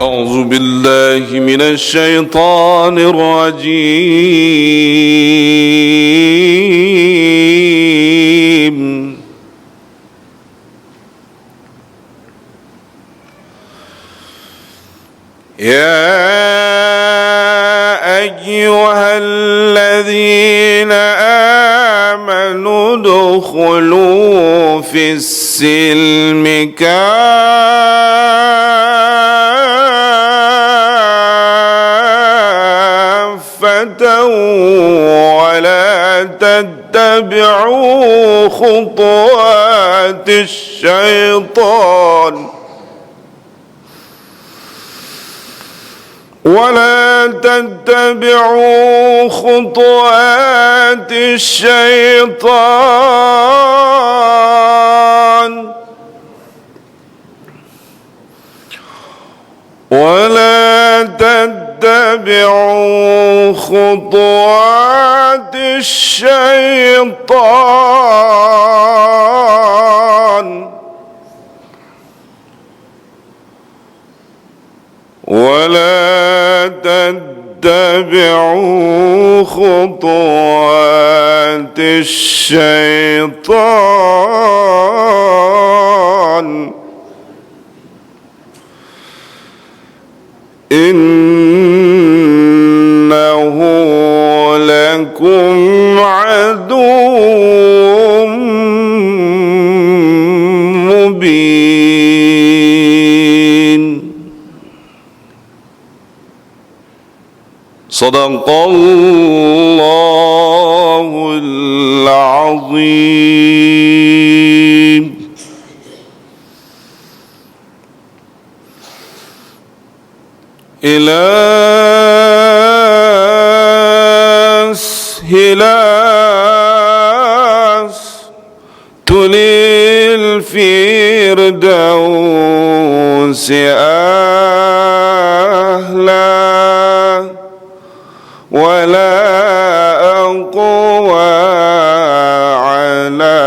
أعوذ بالله من الشيطان الرجيم يا أيها الذين آمنوا ادخلوا في السلم كافة ولا تتبعوا خطوات الشيطان ولا تتبعوا خطوات الشيطان إنه لكم عدو مبين. صدق الله العظيم. هلاس تلي الفردوس أهلا ولا أقوى على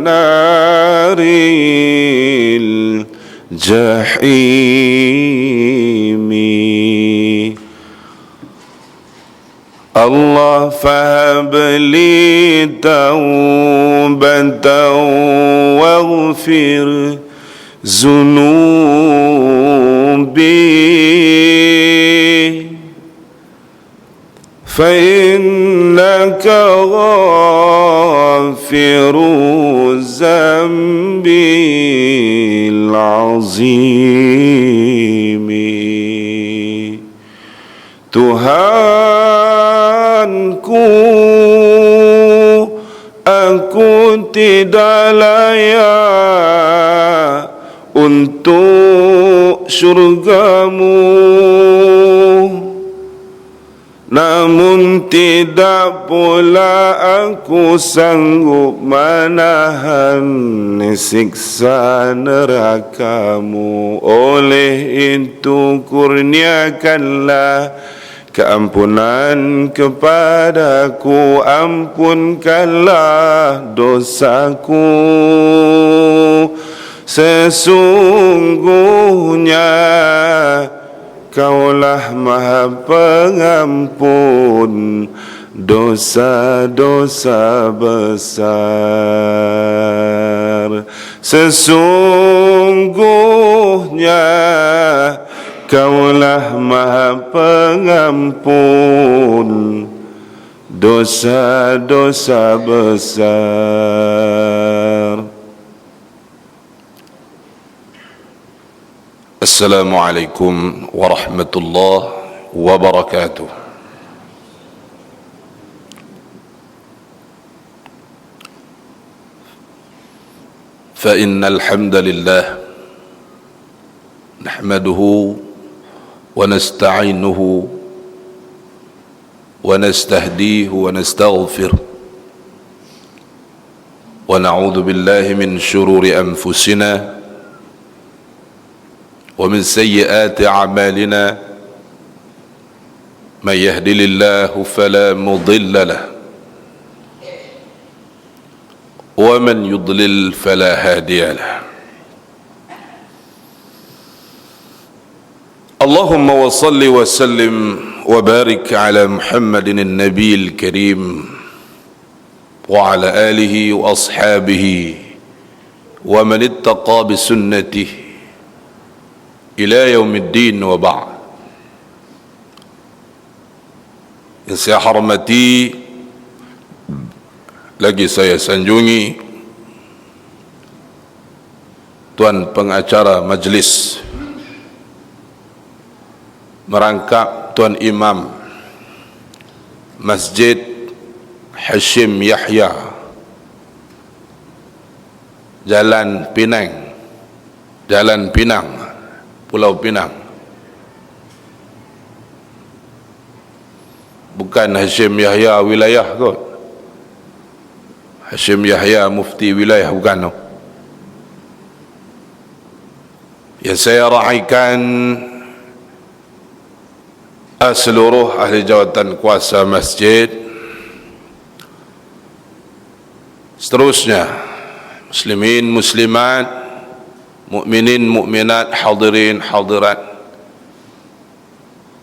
نار الجحيم. الله فهب لي توبة واغفر ذنوبي فإنك غافر الذنب العظيم. Tuhanku, aku tidak layak untuk surgamu, namun tidak pula aku sanggup menahan siksa nerakamu. Oleh itu kurniakanlah keampunan kepadaku, ampunkanlah dosaku. Sesungguhnya Kaulah Maha Pengampun dosa-dosa besar. Sesungguhnya Kaulah Maha Pengampun dosa-dosa besar. Assalamualaikum warahmatullahi wabarakatuh. فإن الحمد لله نحمده ونستعينه ونستهديه ونستغفره ونعوذ بالله من شرور أنفسنا ومن سيئات أعمالنا من يهدي الله فلا مضل له ومن يضلل فلا هادي له. Allahumma wa salli wa sallim wa barik ala Muhammadin an-nabiyil karim wa ala alihi wa ashabihi wa man ittaqa bi sunnatihi ila yaumiddin wa ba'd. Yang saya hormati lagi saya sanjungi Tuan Pengacara Majlis Merangkap Tuan Imam Masjid Hashim Yahya Jalan Pinang Pulau Pinang. Bukan Hashim Yahya wilayah kot. Hashim Yahya mufti wilayah bukan. Yang saya raikan seluruh ahli jawatan kuasa masjid, seterusnya muslimin muslimat, mukminin mukminat, hadirin hadirat,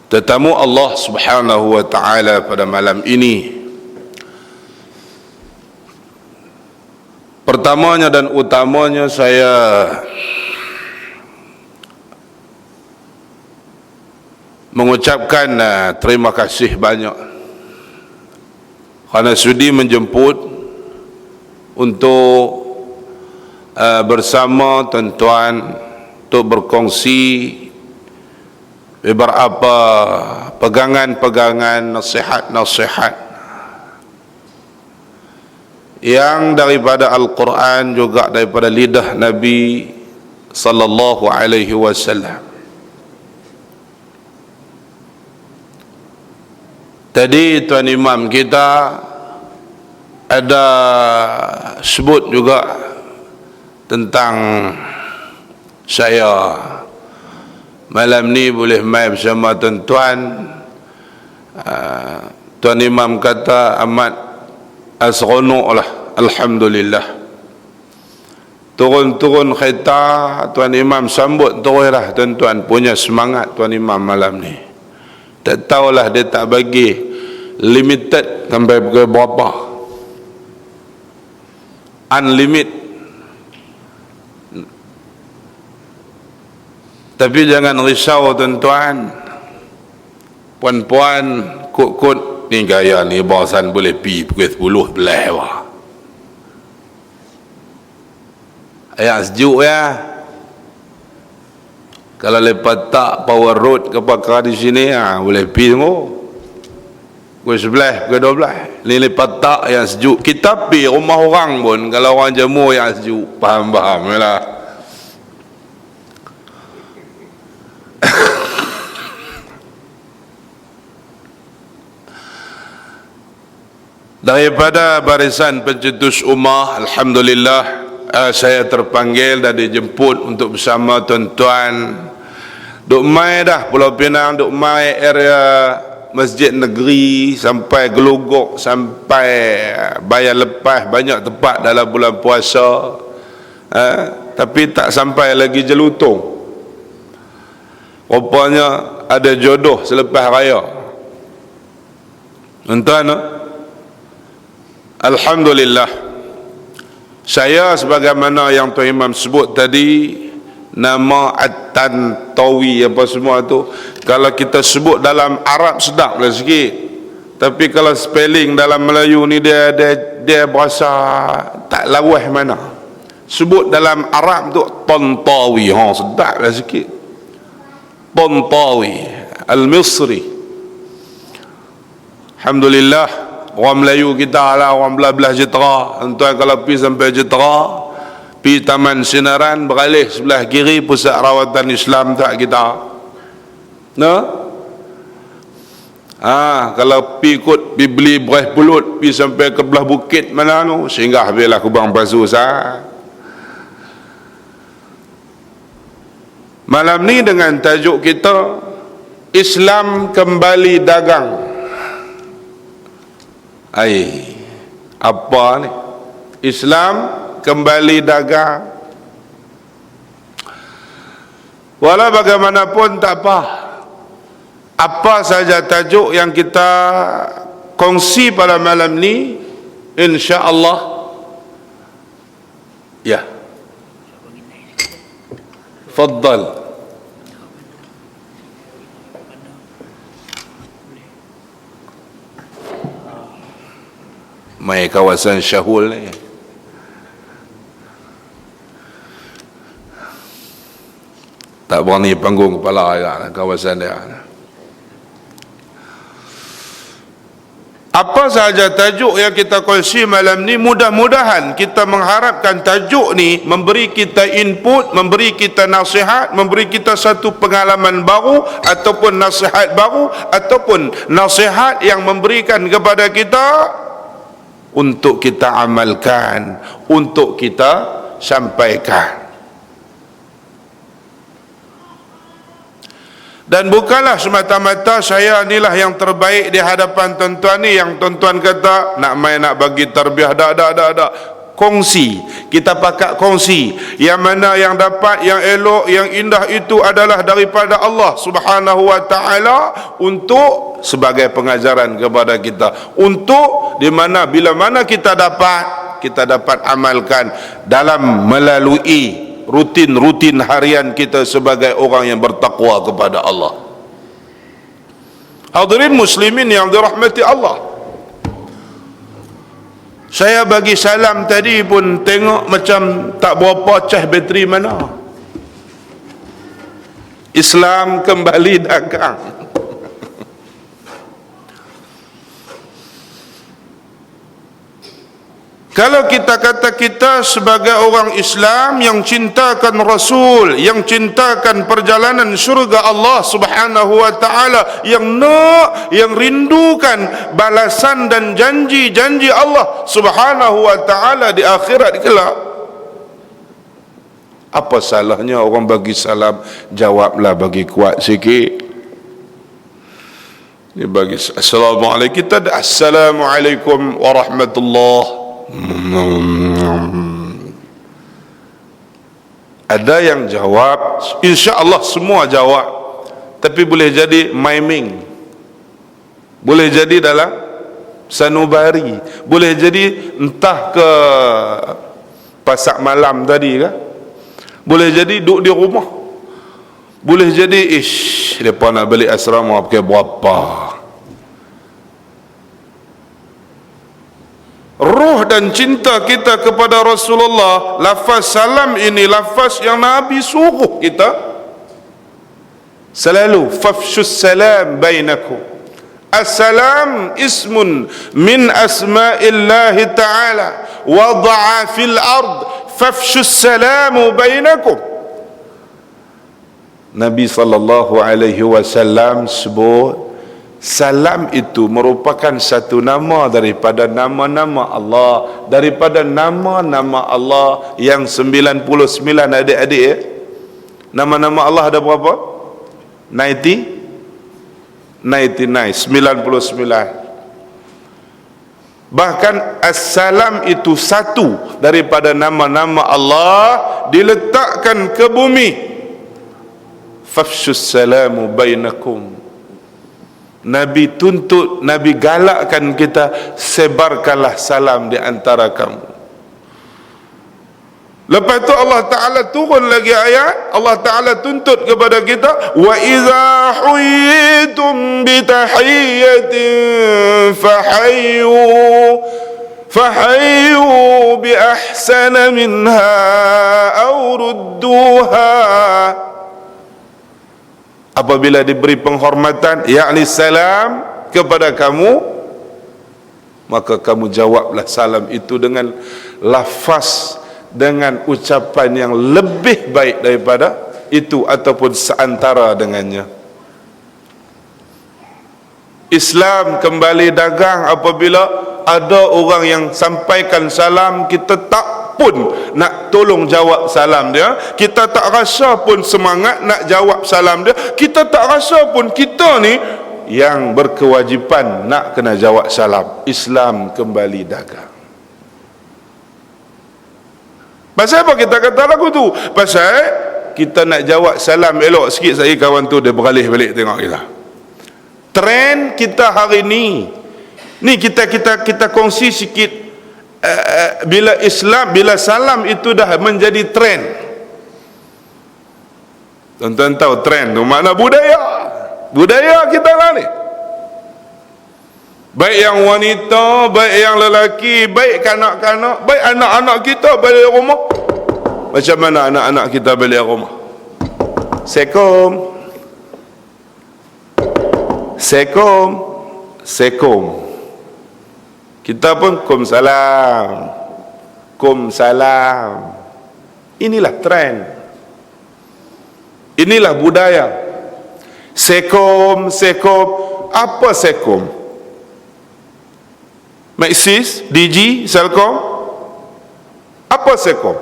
tetamu Allah Subhanahu wa taala pada malam ini. Pertamanya dan utamanya saya mengucapkan terima kasih banyak kerana sudi menjemput untuk bersama tuan-tuan untuk berkongsi beberapa pegangan-pegangan, nasihat-nasihat yang daripada Al-Quran juga daripada lidah Nabi sallallahu alaihi wasallam. Tadi Tuan Imam kita ada sebut juga tentang saya malam ni boleh mai bersama tuan-tuan. Tuan Imam kata amat seronok lah, alhamdulillah. Turun-turun kereta Tuan Imam sambut terus lah tuan-tuan, punya semangat Tuan Imam malam ni. Tak tahulah dia tak bagi limited sampai pukul berapa, unlimited. Tapi jangan risau tuan-tuan, puan-puan, kut-kut ni gaya ni bahasan boleh pi pukul 10 belah wah. Ayat sejuk ya. Kalau lepas tak power road ke pakar di sini boleh pi tengok. Pukul 11, pukul 12. Ni lepas tak yang sejuk. Kita pi rumah orang pun kalau orang jemur yang sejuk. Faham-faham lah. Daripada barisan pencetus ummah, alhamdulillah saya terpanggil dan dijemput untuk bersama tuan-tuan duk mai dah Pulau Pinang, duk mai area Masjid Negeri sampai Geluguk, sampai Bayan Lepas, banyak tempat dalam bulan puasa, tapi tak sampai lagi Jelutong. Rupanya ada jodoh selepas raya tuan-tuan. Alhamdulillah, saya sebagaimana yang Tuan Imam sebut tadi, nama At-Tantawi apa semua tu, kalau kita sebut dalam Arab sedap lah sikit, tapi kalau spelling dalam Melayu ni dia berasa tak lawah mana. Sebut dalam Arab tu Tantawi, sedap lah sikit. Tantawi Al-Misri. Alhamdulillah, orang Melayu kita lah, orang belah-belah Jitera. Tuan kalau pergi sampai Jitera, pergi Taman Sinaran, beralih sebelah kiri pusat rawatan Islam tak kita. Kalau pergi ikut pergi beli beras pulut, pergi sampai ke belah bukit mana tu, singgah biarlah Kubang Pasu sah. Malam ni dengan tajuk kita Islam kembali dagang. Apa ni? Islam kembali dagang. Walau bagaimanapun tak apa, Apa saja tajuk yang kita kongsi pada malam ni, insya-Allah ya. Faddal. Mai kawasan Syahul ni. Tak berani panggung kepala ya, kawasan dia. Apa sahaja tajuk yang kita kongsi malam ni, mudah-mudahan kita mengharapkan tajuk ni memberi kita input, memberi kita nasihat, memberi kita satu pengalaman baru ataupun nasihat baru ataupun nasihat yang memberikan kepada kita untuk kita amalkan, untuk kita sampaikan. Dan bukanlah semata-mata saya inilah yang terbaik di hadapan tuan-tuan ni, yang tuan-tuan kata nak main nak bagi tarbiyah, dak. Kongsi, kita pakat kongsi. Yang mana yang dapat, yang elok, yang indah itu adalah daripada Allah Subhanahu wa taala, untuk sebagai pengajaran kepada kita, untuk di mana bila mana kita dapat amalkan dalam melalui rutin harian kita sebagai orang yang bertakwa kepada Allah. Hadirin muslimin yang dirahmati Allah, saya bagi salam tadi pun tengok macam tak berapa cah bateri mana. Islam kembali dagang. Kalau kita kata kita sebagai orang Islam yang cintakan Rasul, yang cintakan perjalanan syurga Allah Subhanahu wa taala, yang rindukan balasan dan janji-janji Allah Subhanahu wa taala di akhirat kelak, apa salahnya orang bagi salam, jawablah bagi kuat sikit. Dia bagi assalamualaikum, kita ada assalamualaikum warahmatullahi. Ada yang jawab, insya-Allah semua jawab, tapi boleh jadi miming, boleh jadi dalam sanubari, boleh jadi entah ke pasak malam tadi kan, boleh jadi duduk di rumah, boleh jadi depa nak balik asrama pakai berapa. Roh dan cinta kita kepada Rasulullah, lafaz salam ini lafaz yang Nabi suruh kita selalu, fafshus salam bainakum. As-salam ismun min asma'illahi ta'ala, wada'a fil ard fafshus salamu bainakum. Nabi sallallahu alaihi wasallam sebut salam itu merupakan satu nama daripada nama-nama Allah, daripada nama-nama Allah yang 99 adik-adik ya. Nama-nama Allah ada berapa? 99. Bahkan as-salam itu satu daripada nama-nama Allah diletakkan ke bumi. Fafshus salamu bainakum. Nabi tuntut, Nabi galakkan kita, sebarkanlah salam di antara kamu. Lepas tu Allah Ta'ala turun lagi ayat, Allah Ta'ala tuntut kepada kita, wa iza huyitum bitahiyyatin fahayyu bi ahsana minha aw rudduha. Apabila diberi penghormatan, yakni salam kepada kamu, maka kamu jawablah salam itu dengan lafaz, dengan ucapan yang lebih baik daripada itu ataupun seantara dengannya. Islam kembali dagang apabila ada orang yang sampaikan salam, kita tak pun nak tolong jawab salam dia, kita tak rasa pun semangat nak jawab salam dia, kita tak rasa pun kita ni yang berkewajipan nak kena jawab salam. Islam kembali dagang. Pasal apa kita kata lagu tu? Pasal kita nak jawab salam elok sikit, saya kawan tu dia beralih balik tengok kita. Trend kita hari ni kita kongsi sikit. Bila Islam, bila salam itu dah menjadi trend. Tuan-tuan tahu trend tu makna budaya kita lah ni. Baik yang wanita, baik yang lelaki, baik kanak-kanak, baik anak-anak kita balik rumah. Macam mana anak-anak kita balik rumah? Sekom. Kita pun kum salam. Inilah trend. Inilah budaya. Sekom. Apa sekom? Maxis, Digi, Selcom. Apa sekom?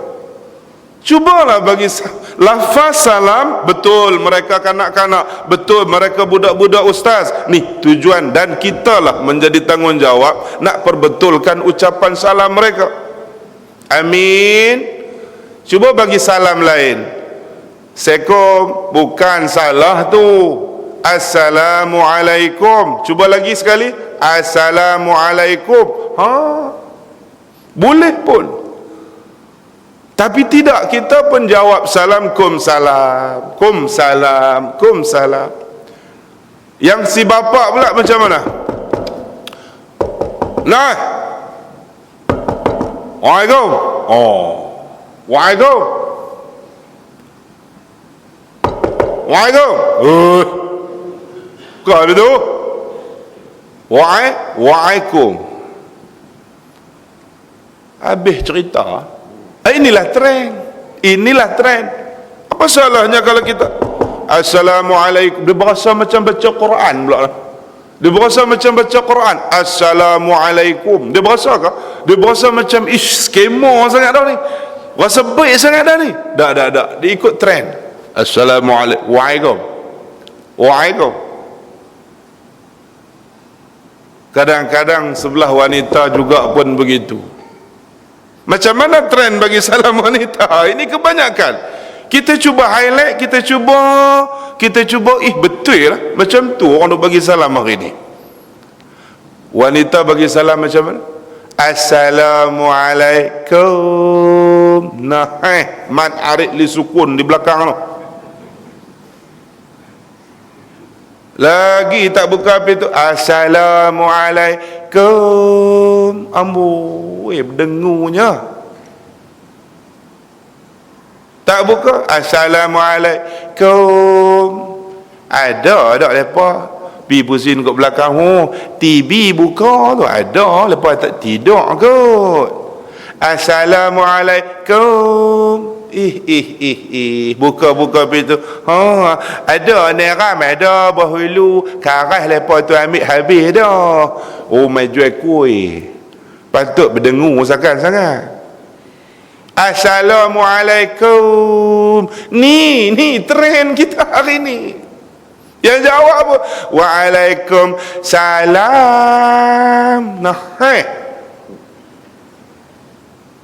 Cubalah bagi lafaz salam. Betul mereka kanak-kanak, betul mereka budak-budak ustaz. Ni tujuan, dan kita lah menjadi tanggungjawab nak perbetulkan ucapan salam mereka. Amin. Cuba bagi salam lain. Sekom bukan salah tu. Assalamualaikum. Cuba lagi sekali. Assalamualaikum. Boleh pun. Tapi tidak, kita pun jawab salam, kum salam. Yang si bapa pula macam mana? Nah. Waalaikum. Waalaikum. Kau ada tu? Waalaikum. Habis cerita. Inilah trend. Apa salahnya kalau kita Assalamualaikum, dia berasa macam baca Quran pula. Dia berasa macam baca Quran. Assalamualaikum. Dia berasa ke? Dia berasa macam skema sangat dah ni. Rasa baik sangat dah ni. Tak. Dia ikut trend. Assalamualaikum. Waalaikum. Kadang-kadang sebelah wanita juga pun begitu. Macam mana trend bagi salam wanita? Ini kebanyakan. Kita cuba highlight, kita cuba betul lah. Macam tu orang nak bagi salam hari ni. Wanita bagi salam macam mana? Assalamualaikum. Nah, mat arid li sukun di belakang tu. Lagi tak buka api tu. Assalamualaikum. Amboi, berdengunya. Tak buka. Assalamualaikum. Ada lepas pi pusing kat belakang. TV buka tu. Ada lepas tak tidur kot. Assalamualaikum. Buka pintu. Ada neram, ada bahulu karah lepas tu ambil habis dah. Mai jual kuih. Patut berdengur sangat. Assalamualaikum. Ni trend kita hari ni. Yang jawab apa? Waalaikumsalam. Nah,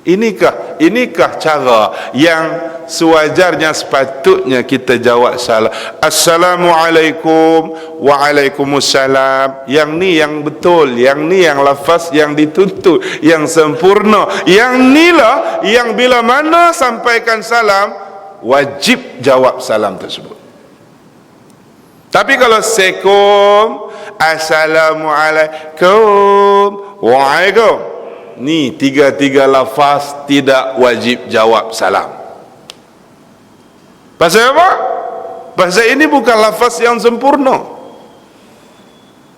Inikah cara yang sewajarnya sepatutnya kita jawab salam. Assalamualaikum. Waalaikumsalam. Yang ni yang betul, yang ni yang lafaz yang dituntut, yang sempurna. Yang ni lah yang bila mana sampaikan salam wajib jawab salam tersebut. Tapi kalau sekom, assalamualaikum, waalaikum, ni tiga lafaz tidak wajib jawab salam. Pasal apa? Pasal ini bukan lafaz yang sempurna.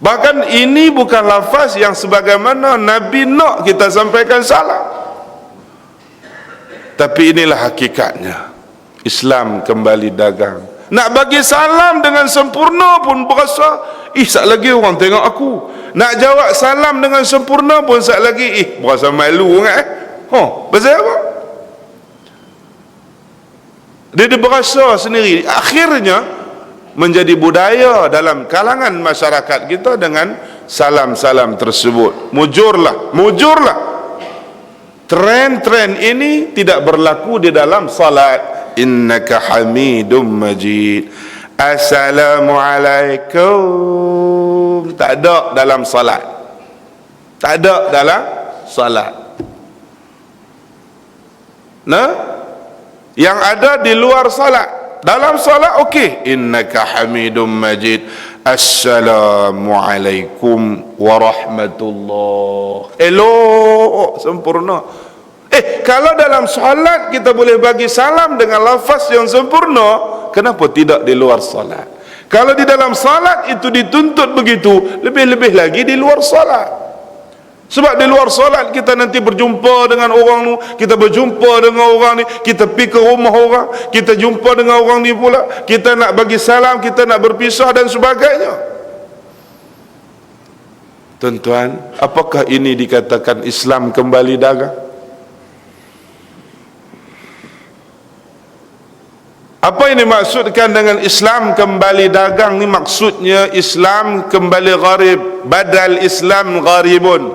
Bahkan ini bukan lafaz yang sebagaimana Nabi nak kita sampaikan salam. Tapi inilah hakikatnya. Islam kembali dagang. Nak bagi salam dengan sempurna pun berasa, sat lagi orang tengok aku. Nak jawab salam dengan sempurna pun sat lagi, berasa malu kan? Pasal apa? Dia berasa sendiri. Akhirnya menjadi budaya dalam kalangan masyarakat kita dengan salam-salam tersebut. Mujurlah. Tren ini tidak berlaku di dalam salat. Innaka hamidum majid. Assalamualaikum. Tak ada dalam salat. Tak ada dalam salat. Nah, yang ada di luar salat. Dalam salat okey, innaka hamidum majid. Assalamualaikum warahmatullahi. Elok, sempurna. Kalau dalam solat kita boleh bagi salam dengan lafaz yang sempurna, kenapa tidak di luar solat? Kalau di dalam solat itu dituntut begitu, lebih-lebih lagi di luar solat. Sebab di luar solat kita nanti berjumpa dengan orang ni, kita berjumpa dengan orang ni, kita pergi ke rumah orang, kita jumpa dengan orang ni pula, kita nak bagi salam, kita nak berpisah dan sebagainya. Tuan-tuan, apakah ini dikatakan Islam kembali dagang? Apa ini maksudkan dengan Islam kembali dagang ni? Maksudnya Islam kembali gharib, badal Islam gharibun.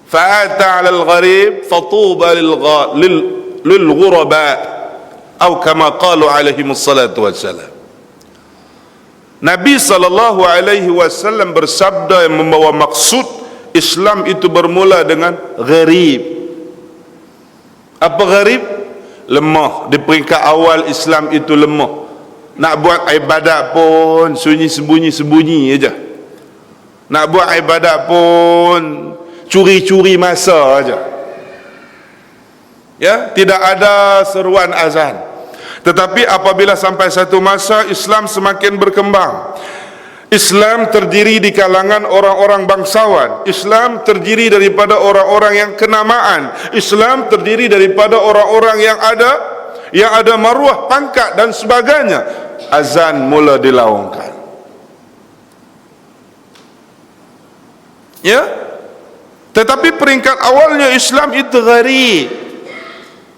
Fa'ata 'alal gharib fatuba lil ghuraba, atau kama qalu alaihi wassalatu wassalam. Nabi sallallahu alaihi wasallam bersabda yang membawa maksud Islam itu bermula dengan gharib. Apa gharib? Lemah. Di peringkat awal Islam itu lemah. Nak buat ibadat pun sunyi sembunyi-sembunyi aja. Nak buat ibadat pun curi-curi masa aja. Ya, tidak ada seruan azan. Tetapi apabila sampai satu masa Islam semakin berkembang, Islam terdiri di kalangan orang-orang bangsawan. Islam terdiri daripada orang-orang yang kenamaan. Islam terdiri daripada orang-orang yang ada maruah, pangkat dan sebagainya. Azan mula dilaungkan. Ya. Tetapi peringkat awalnya Islam itu gharib.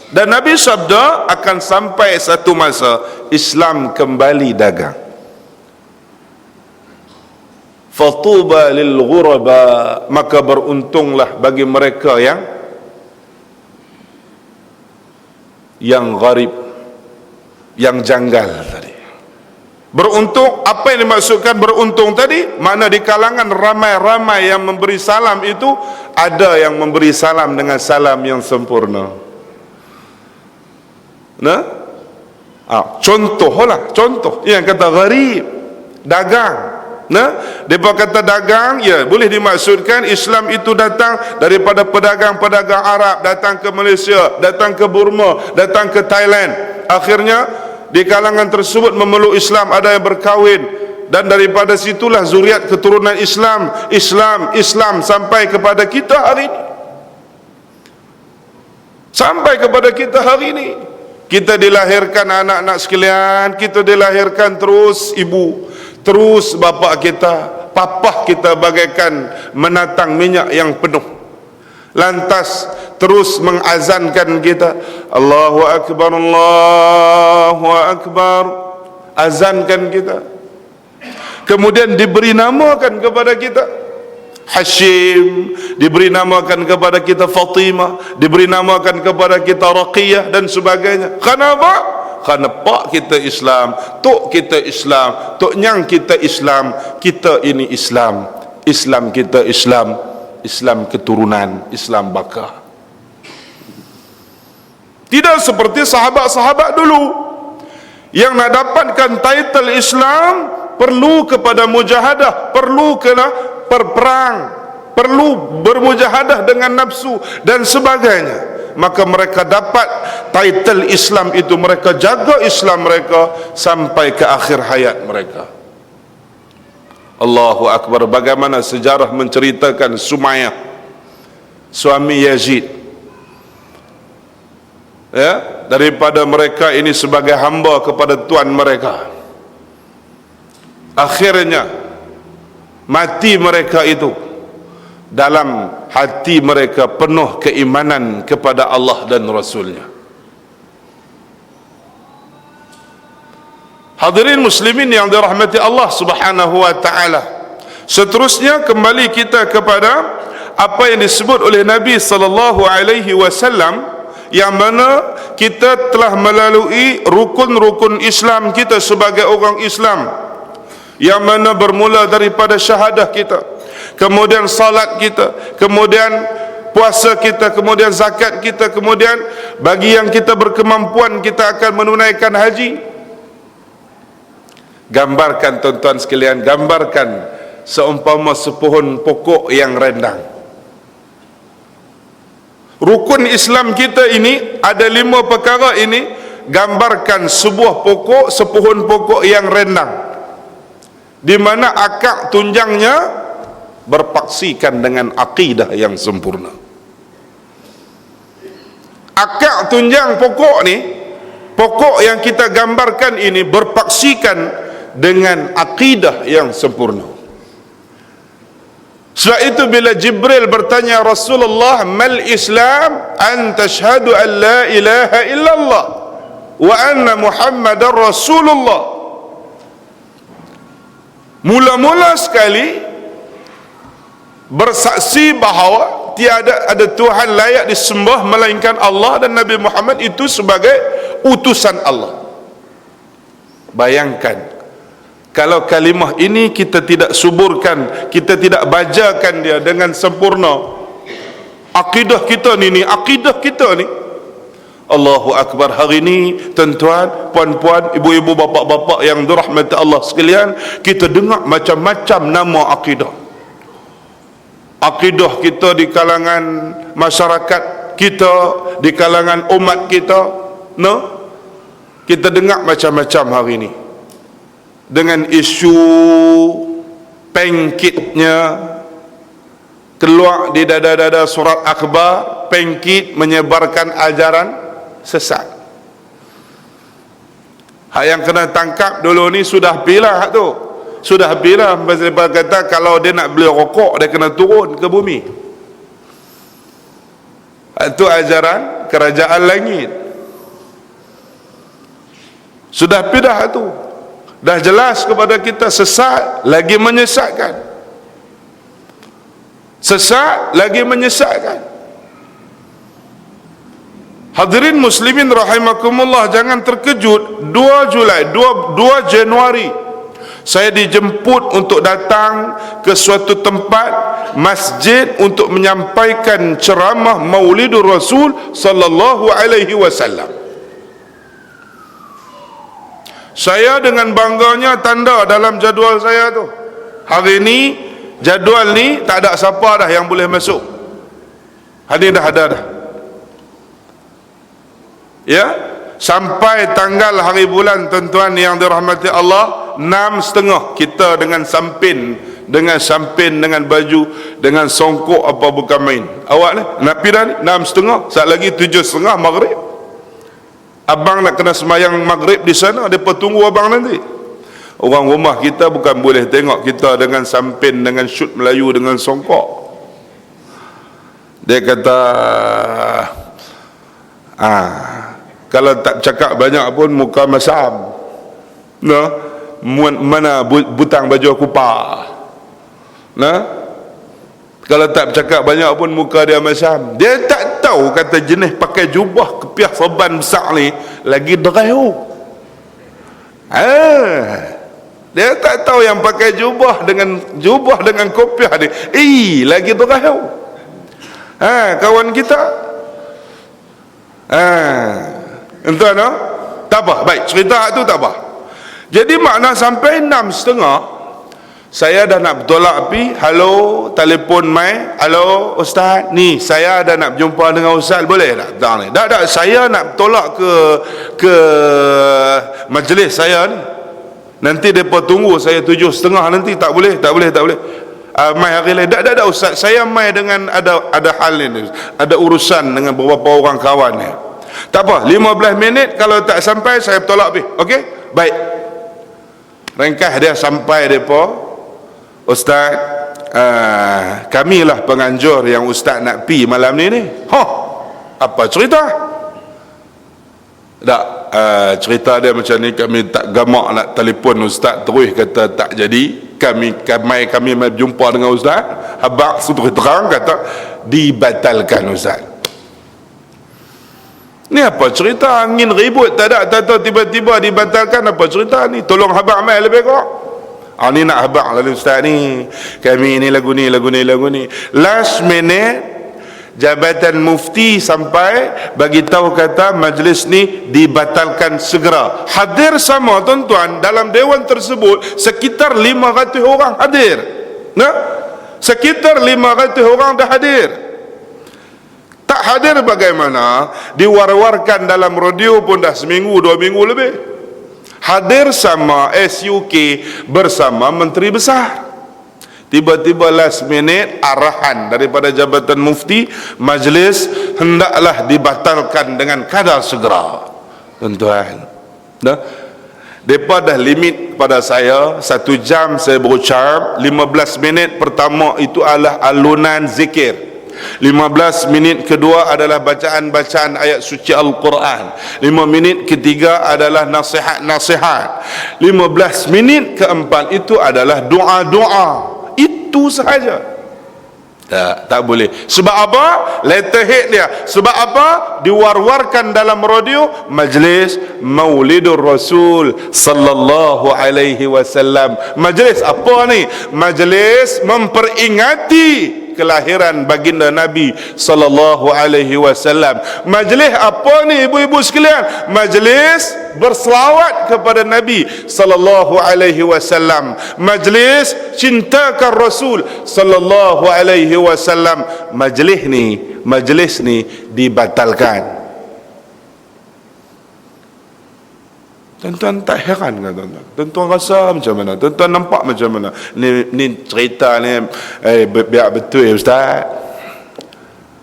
Dan Nabi sabda akan sampai satu masa Islam kembali dagang. Fatuba lil ghuraba, maka beruntunglah bagi mereka yang gharib, yang janggal tadi. Beruntung, apa yang dimaksudkan beruntung tadi? Mana di kalangan ramai-ramai yang memberi salam itu, ada yang memberi salam dengan salam yang sempurna. Nah, contoh yang kata gharib, dagang. Nah, mereka kata dagang, ya boleh dimaksudkan Islam itu datang daripada pedagang-pedagang Arab, datang ke Malaysia, datang ke Burma, datang ke Thailand. Akhirnya di kalangan tersebut memeluk Islam, ada yang berkahwin, dan daripada situlah zuriat keturunan Islam sampai kepada kita hari ini. Sampai kepada kita hari ini. Kita dilahirkan anak-anak sekalian, kita dilahirkan terus ibu, terus bapa kita, papa kita bagaikan menatang minyak yang penuh. Lantas terus mengazankan kita, Allahu Akbar, Allahu Akbar, azankan kita. Kemudian diberi namakan kepada kita Hashim, diberi namakan kepada kita Fatimah, diberi namakan kepada kita Raqiyah dan sebagainya. Kenapa? Kerana pak kita Islam, tok kita Islam, tok nyang kita Islam, kita ini Islam. Islam kita Islam, Islam keturunan, Islam baka. Tidak seperti sahabat-sahabat dulu yang nak dapatkan title Islam perlu kepada mujahadah, perlu kena berperang, perlu bermujahadah dengan nafsu dan sebagainya. Maka mereka dapat title Islam itu, mereka jaga Islam mereka sampai ke akhir hayat mereka. Allahu Akbar. Bagaimana sejarah menceritakan Sumayyah, suami Yazid, ya, daripada mereka ini sebagai hamba kepada tuan mereka. Akhirnya mati mereka itu dalam hati mereka penuh keimanan kepada Allah dan Rasulnya. Hadirin muslimin yang dirahmati Allah subhanahu wa ta'ala, seterusnya kembali kita kepada apa yang disebut oleh Nabi sallallahu alaihi wasallam, yang mana kita telah melalui rukun-rukun Islam kita sebagai orang Islam, yang mana bermula daripada syahadah kita, kemudian salat kita, kemudian puasa kita, kemudian zakat kita, kemudian bagi yang kita berkemampuan kita akan menunaikan haji. Gambarkan tuan-tuan sekalian, gambarkan seumpama sepohon pokok yang rendang. Rukun Islam kita ini ada 5 perkara ini, gambarkan sebuah pokok, sepohon pokok yang rendang, di mana akar tunjangnya berpaksikan dengan akidah yang sempurna. Akar tunjang pokok ni, pokok yang kita gambarkan ini berpaksikan dengan akidah yang sempurna. Sebab itu bila Jibril bertanya Rasulullah, mal Islam? An tashhadu an la ilaha illallah wa anna Muhammadar Rasulullah. Mula-mula sekali bersaksi bahawa tiada ada Tuhan layak disembah melainkan Allah, dan Nabi Muhammad itu sebagai utusan Allah. Bayangkan kalau kalimah ini kita tidak suburkan, kita tidak bajakan dia dengan sempurna, akidah kita ni akidah kita ni. Allahu Akbar. Hari ini tuan-tuan, puan-puan, ibu-ibu, bapa-bapa yang dirahmati Allah sekalian, kita dengar macam-macam nama akidah. Akidah kita di kalangan masyarakat kita, di kalangan umat kita, kita dengar macam-macam hari ini, dengan isu pengkitnya keluar di dada-dada surat akhbar, pengkit menyebarkan ajaran sesat. Hak yang kena tangkap dulu ni sudah pilah tu, sudah pilah. Sebab kata kalau dia nak beli rokok, dia kena turun ke bumi. Itu ajaran kerajaan langit. Sudah pidah tu, dah jelas kepada kita sesat lagi menyesatkan, sesat lagi menyesatkan. Hadirin muslimin rahimakumullah, jangan terkejut. 2 Julai 2 Januari saya dijemput untuk datang ke suatu tempat masjid untuk menyampaikan ceramah Maulidur Rasul sallallahu alaihi wasallam. Saya dengan bangganya tanda dalam jadual saya tu, hari ni jadual ni tak ada siapa dah yang boleh masuk. Hari dah ada dah. Ya, sampai tanggal hari bulan tuan-tuan yang dirahmati Allah, 6.30 kita dengan sampin, dengan baju, dengan songkok apa bukan main. Awak ni nak pergi dah ni 6.30, saat lagi 7.30 maghrib. Abang nak kena semayang maghrib di sana, mereka tunggu abang nanti. Orang rumah kita bukan boleh tengok kita dengan sampin, dengan syut Melayu, dengan songkok. Dia kata, kalau tak cakap banyak pun muka masam. Mana butang baju aku pa. Kalau tak bercakap banyak pun muka dia macam. Dia tak tahu kata jenis pakai jubah kepiah serban besar ni lagi derayu. Dia tak tahu yang pakai jubah dengan kopiah ni lagi derayu. Kawan kita. Entah no? Tak apa, baik, cerita tu tak apa. Jadi makna sampai 6.30 saya dah nak bertolak pi, halo, telefon mai, halo ustaz, ni saya dah nak berjumpa dengan ustaz, boleh tak? Tak, saya nak bertolak ke majlis saya ni. Nanti depa tunggu saya 7.30 nanti, tak boleh. Mai hari lain. Tak ustaz, saya mai dengan ada hal ni, ada urusan dengan beberapa orang kawan ni. Tak apa, 15 minit, kalau tak sampai saya bertolak pi. Okey? Baik. Ringkas dia sampai depa. Ustaz, kamilah penganjur yang ustaz nak pi malam ni. Apa cerita? Tak, cerita dia macam ni, kami tak gamak nak telefon ustaz terus kata tak jadi. Kami berjumpa dengan ustaz, habaq terang kata dibatalkan ustaz. Ni apa cerita angin ribut tak ada, tahu tiba-tiba dibatalkan, apa cerita ni? Tolong habaq mai lebih kau. Ni nak habaq lalu ustaz ni. Kami ni lagu ni. Last minute Jabatan Mufti sampai bagi tahu kata majlis ni dibatalkan segera. Hadir sama tuan-tuan dalam dewan tersebut sekitar 500 orang hadir. Nah, sekitar 500 orang dah hadir. Tak hadir bagaimana? Diwar-warkan dalam radio pun dah seminggu, 2 minggu lebih. Hadir sama SUK bersama Menteri Besar. Tiba-tiba last minute arahan daripada Jabatan Mufti, majlis hendaklah dibatalkan dengan kadar segera. Tuan-tuan, mereka dah limit kepada saya 1 jam saya berucap. 15 minit pertama itu adalah alunan zikir, 15 minit kedua adalah bacaan-bacaan ayat suci Al-Quran, 5 minit ketiga adalah nasihat-nasihat, 15 minit keempat itu adalah doa-doa. Itu sahaja. Tak boleh. Sebab apa? Letterhead dia. Sebab apa? Diwar-warkan dalam radio majlis Maulidur Rasul sallallahu alaihi wasallam. Majlis apa ni? Majlis memperingati kelahiran baginda Nabi sallallahu alaihi wasallam. Majlis apa ni ibu-ibu sekalian? Majlis berselawat kepada Nabi sallallahu alaihi wasallam. Majlis cintakan Rasul sallallahu alaihi wasallam. Majlis ni dibatalkan. Tuan-tuan tak heran kan tuan-tuan? Tuan-tuan rasa macam mana? Tuan-tuan nampak macam mana? Ni cerita ni biar betul ya ustaz.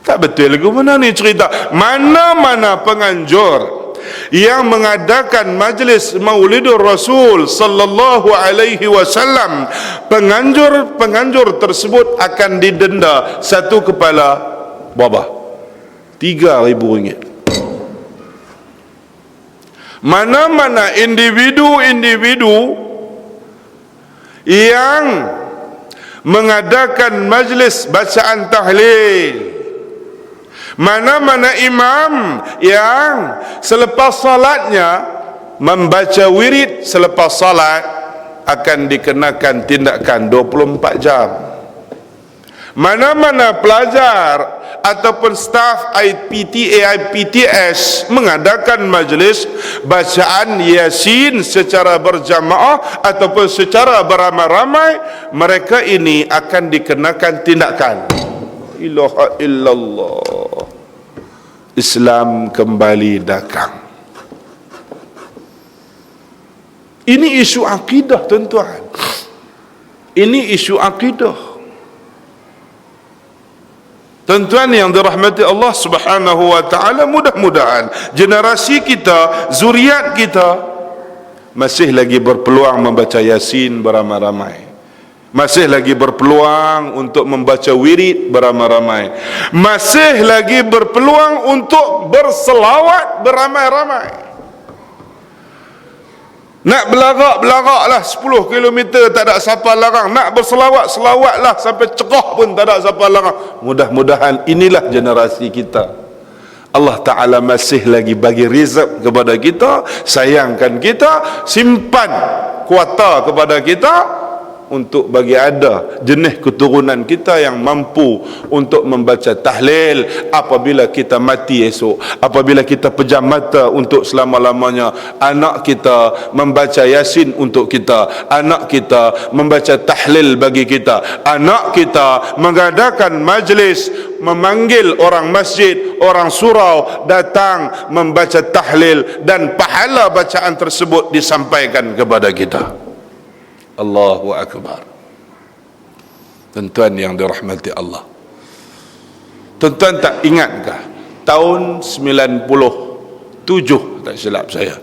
Tak betul lagu mana ni cerita? Mana-mana penganjur yang mengadakan majlis Maulidur Rasul sallallahu alaihi wasallam, penganjur tersebut akan didenda satu kepala berapa? RM3,000. Mana-mana individu yang mengadakan majlis bacaan tahlil, mana-mana imam yang selepas salatnya membaca wirid selepas salat akan dikenakan tindakan 24 jam. Mana-mana pelajar ataupun staf IPTA, IPTS mengadakan majlis bacaan Yasin secara berjamaah ataupun secara beramai-ramai, mereka ini akan dikenakan tindakan. Ilaha illallah. Islam kembali datang. Ini isu akidah tuan-tuan. Ini isu akidah. Tuan-tuan yang dirahmati Allah Subhanahu wa taala, mudah-mudahan generasi kita, zuriat kita masih lagi berpeluang membaca Yasin beramai-ramai. Masih lagi berpeluang untuk membaca wirid beramai-ramai. Masih lagi berpeluang untuk berselawat beramai-ramai. Nak berlarak lah 10 km tak ada siapa larang. Nak berselawat, selawatlah sampai cerah pun tak ada siapa larang. Mudah-mudahan inilah generasi kita. Allah Ta'ala masih lagi bagi rizq kepada kita, sayangkan kita, simpan kuota kepada kita untuk bagi ada jenis keturunan kita yang mampu untuk membaca tahlil apabila kita mati esok, apabila kita pejam mata untuk selama-lamanya. Anak kita membaca Yasin untuk kita, anak kita membaca tahlil bagi kita, anak kita mengadakan majlis, memanggil orang masjid, orang surau datang membaca tahlil dan pahala bacaan tersebut disampaikan kepada kita. Allahu Akbar. Tuan-tuan yang dirahmati Allah, tuan-tuan tak ingatkah tahun 97 tak silap saya,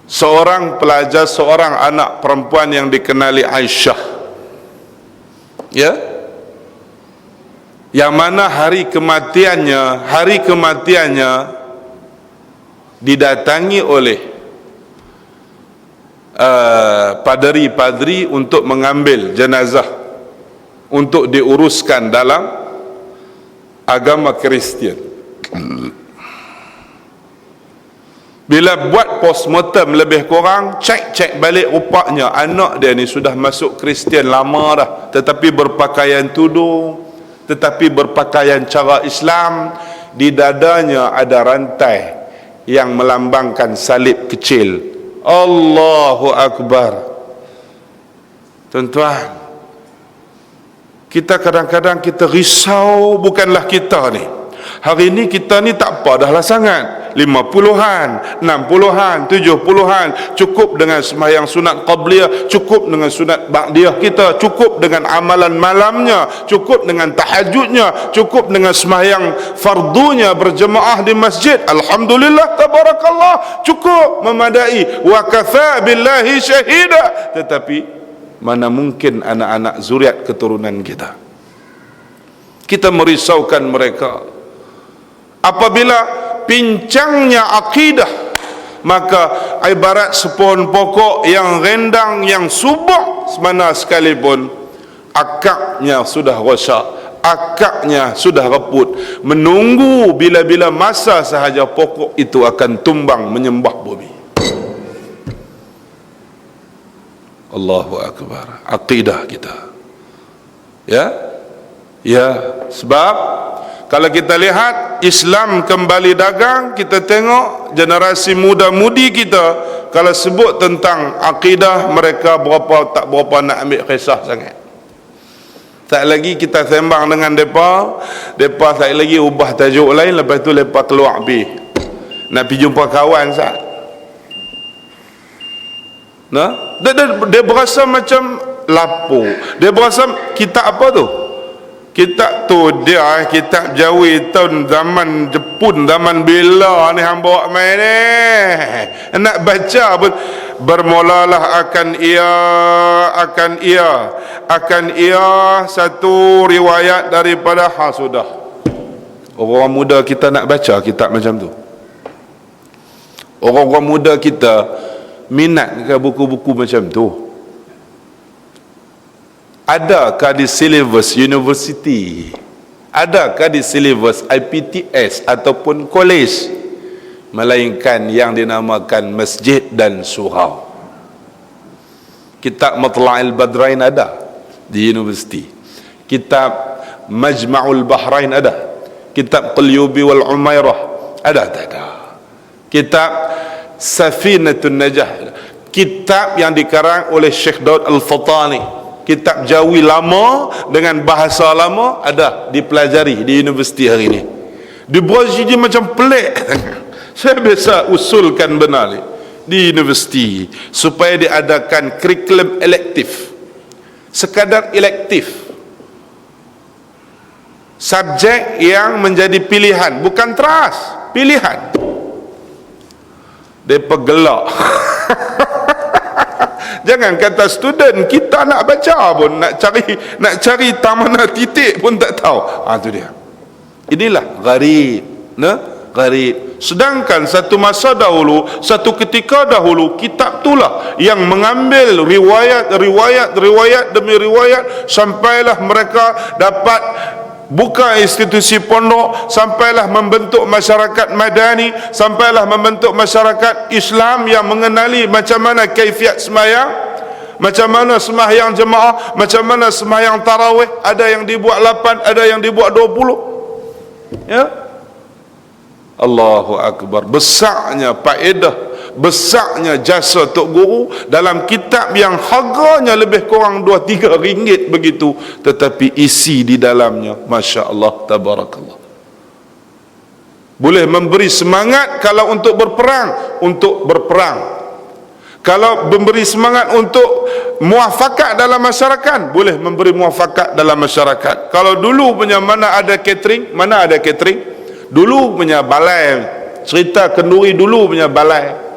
seorang pelajar, seorang anak perempuan yang dikenali Aisyah, ya, yang mana hari kematiannya didatangi oleh padri-padri untuk mengambil jenazah untuk diuruskan dalam agama Kristian. Bila buat postmortem lebih kurang, cek balik rupanya anak dia ni sudah masuk Kristian lama dah, tetapi berpakaian tudung, tetapi berpakaian cara Islam. Di dadanya ada rantai yang melambangkan salib kecil. Allahu Akbar. Tuan-tuan, kita kadang-kadang kita risau, bukanlah kita ni. Hari ni kita ni tak apa dah lah sangat, 50-an, 60-an, 70-an, cukup dengan sembahyang sunat qabliyah, cukup dengan sunat ba'diyah kita, cukup dengan amalan malamnya, cukup dengan tahajudnya, cukup dengan sembahyang fardunya berjemaah di masjid. Alhamdulillah, tabarakallah, cukup, memadai. Wa kafa billahi syahida. Tetapi mana mungkin anak-anak zuriat keturunan kita? Kita merisaukan mereka. Apabila pincangnya akidah, maka ibarat sepohon pokok yang rendang, yang subur semana sekalipun, akaknya sudah rosak, akaknya sudah reput, menunggu bila-bila masa sahaja pokok itu akan tumbang menyembah bumi. Allahu Akbar. Akidah kita, ya, sebab kalau kita lihat Islam kembali dagang, kita tengok generasi muda-mudi kita, kalau sebut tentang akidah, mereka tak berapa nak ambil kisah sangat. Tak lagi kita sembang dengan mereka tak lagi ubah tajuk lain, lepas tu mereka keluar pergi nak pergi jumpa kawan sah. Nah, dia berasa macam lapu. Dia berasa kitab apa tu? Kitab tu dia kitab Jawi tahun zaman Jepun, zaman bila ni hang bawa main ni. Nak baca pun bermulalah akan ia satu riwayat daripada sudah. Orang muda kita nak baca kitab macam tu. Orang-orang muda kita minat ke buku-buku macam tu? Adakah di silibus universiti? Adakah di silibus IPTS ataupun kolej? Melainkan yang dinamakan masjid dan surau. Kitab Matla'il Badrain ada di universiti. Kitab Majma'ul Bahrain ada. Kitab Qulyubi wal Umairah ada tak ada? Kitab Safinatun Najah, kitab yang dikarang oleh Syekh Daud Al-Fatani, kitab Jawi lama dengan bahasa lama, ada dipelajari di universiti hari ini. Di Brazil macam pelik. Saya biasa usulkan benar ni di universiti supaya diadakan kurikulum elektif, sekadar elektif, subjek yang menjadi pilihan, bukan teras, pilihan. Mereka gelak. Jangan kata student, kita nak baca pun, nak cari tamana titik pun tak tahu. Tu dia. Inilah gharib, gharib. Sedangkan satu masa dahulu, satu ketika dahulu, kitab itulah yang mengambil riwayat demi riwayat, sampailah mereka dapat buka institusi pondok, sampailah membentuk masyarakat madani, sampailah membentuk masyarakat Islam yang mengenali macam mana kaifiat sembahyang, macam mana sembahyang jemaah, macam mana sembahyang tarawih. Ada yang dibuat 8, ada yang dibuat 20. Ya, Allahu Akbar. Besarnya faedah, besarnya jasa Tok Guru dalam kitab yang harganya lebih kurang 2-3 ringgit begitu, tetapi isi di dalamnya Masya Allah, tabarakallah, boleh memberi semangat kalau untuk berperang, kalau memberi semangat untuk muafakat dalam masyarakat, boleh memberi muafakat dalam masyarakat. Kalau dulu punya mana ada catering, dulu punya balai, cerita kenduri dulu punya balai,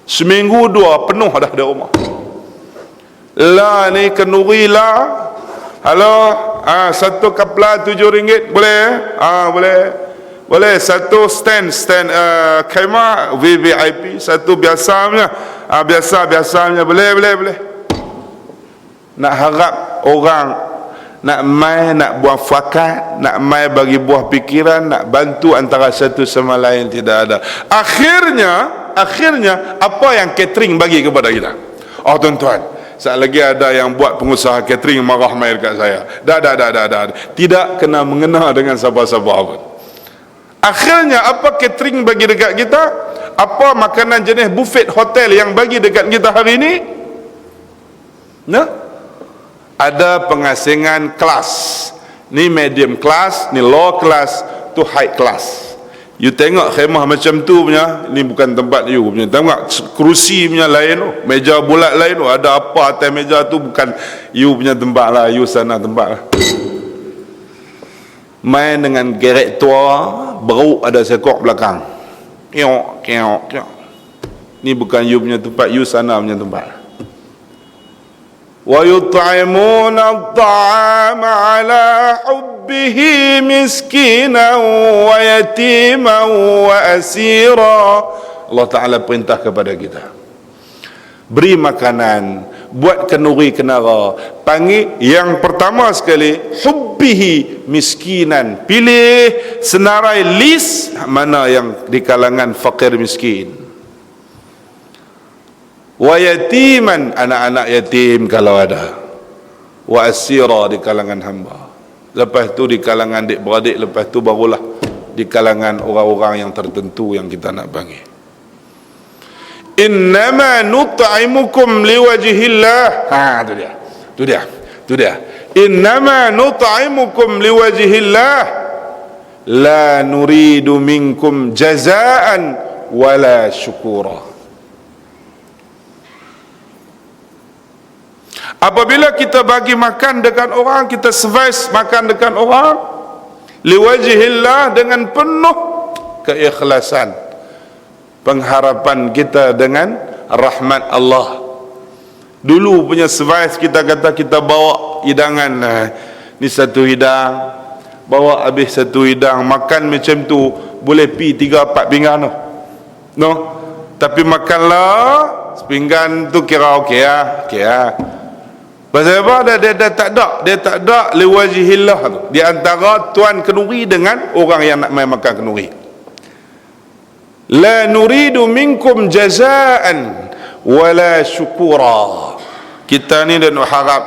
seminggu 2 penuh dah di rumah. Lah ni kenduri lah. Halo, satu kapla 7 ringgit boleh? Boleh. Satu stand kemah VVIP, satu biasanya, biasanya boleh. Nak harap orang nak mai, nak buah fakat, nak mai bagi buah pikiran, nak bantu antara satu sama lain, tidak ada. akhirnya apa yang catering bagi kepada kita? Oh tuan-tuan, saat lagi ada yang buat pengusaha catering marah main kat saya. Dah. Tidak kena mengena dengan siapa-siapa pun. Akhirnya apa catering bagi dekat kita? Apa makanan jenis buffet hotel yang bagi dekat kita hari ini? Nah, ada pengasingan kelas. Ni medium class, ni low class, tu high class. You tengok khemah macam tu punya, ni bukan tempat you punya. Tengok kerusi punya lain tu, meja bulat lain tu, ada apa atas meja tu bukan you punya tempat lah, you sana tempat lah. Main dengan gerek tua, beruk ada sekok belakang. Kiok. Ni bukan you punya tempat, you sana punya tempat. Wa yut'imuna at-ta'ama 'ala hubbihi miskinan wa yatiman wa asira. Allah Ta'ala perintah kepada kita, beri makanan, buat kenduri kenara. Panggil yang pertama sekali hubbihi miskinan, pilih senarai list mana yang di kalangan fakir miskin. Wa yatiman, anak-anak yatim kalau ada. Wa asira, di kalangan hamba. Lepas tu di kalangan adik-beradik, lepas tu barulah di kalangan orang-orang yang tertentu yang kita nak bagi. Innama nut'imukum liwajhillah. Tu dia. Innama nut'imukum liwajhillah la nuridu minkum jazaan wala syukura. Apabila kita bagi makan dekat orang, kita service makan dekat orang liwajhillah, dengan penuh keikhlasan, pengharapan kita dengan rahmat Allah. Dulu punya service kita kata kita bawa hidangan, ni satu hidang, bawa habis satu hidang, makan macam tu boleh pi 3-4 pinggan tu. No, tapi makanlah sepinggan tu kira okey lah. Pasal apa? Dia tak ada liwajihillah tu. Di antara tuan kenduri dengan orang yang nak main makan kenduri. La nuridu minkum jazaan wala syukura. Kita ni dah nak harap,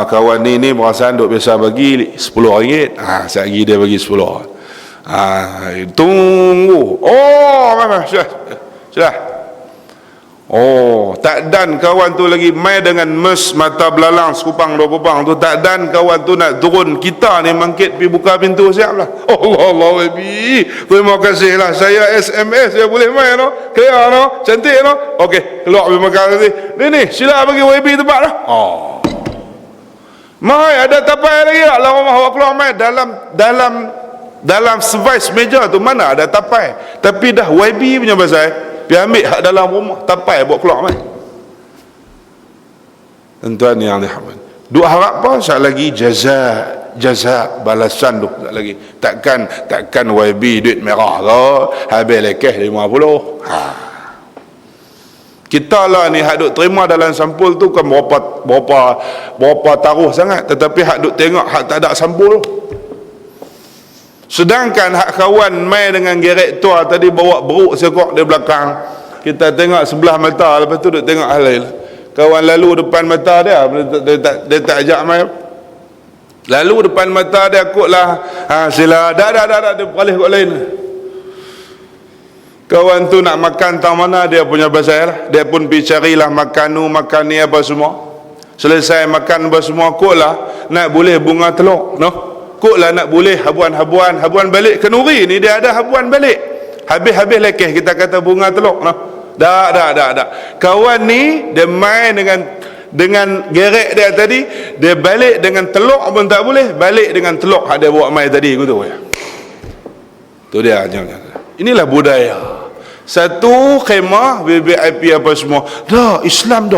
kawan ni perasaan duk biasa bagi RM10. Sehari dia bagi 10. Tunggu. Memang sudah. Tak dan kawan tu lagi mai dengan mes mata belalang sekupang 2 kupang tu, tak dan kawan tu nak turun, kita ni mangkit pergi buka pintu siap lah. Allah Nabi, terima kasih lah, saya SMS saya boleh main no, clear no, cantik no, okey keluar pergi makan nanti ni sila bagi YB tempat lah. Mai ada tapai lagi tak lah rumah awak keluar mai dalam service meja tu mana ada tapai, tapi dah YB punya pasal dia ambil hak dalam rumah, tapai buat keluar mai. Tuan-tuan yang dirahmati, duk harap apa? Sekali lagi jaza balasan tu sekali lagi. Takkan YB duit merah ke habis lekeh 50. Kita lah ni hak duk terima dalam sampul tu kan berapa taruh sangat, tetapi hak duk tengok hak tak ada sampul. Sedangkan hak kawan mai dengan gerek tua tadi bawa beruk sekok di belakang, kita tengok sebelah mata, lepas tu duk tengok halal. Kawan lalu depan mata dia tak ajak mai. Lalu depan mata dia akutlah, sila dah dia beralih kot lain. Kawan tu nak makan tang mana dia punya pasal lah. Dia pun pergi carilah makan ni apa semua. Selesai makan apa semua, akutlah nak boleh bunga telur no. Kuklah nak boleh habuan balik kenduri ni, dia ada habuan balik. Habis lekeh kita kata bunga telur no. Dak. Kawan ni dia main dengan gerek dia tadi, dia balik dengan telur pun tak boleh, balik dengan telur hak dia bawa mai tadi gitu ya. Tu dia. Inilah budaya. Satu khemah VIP apa semua. Islam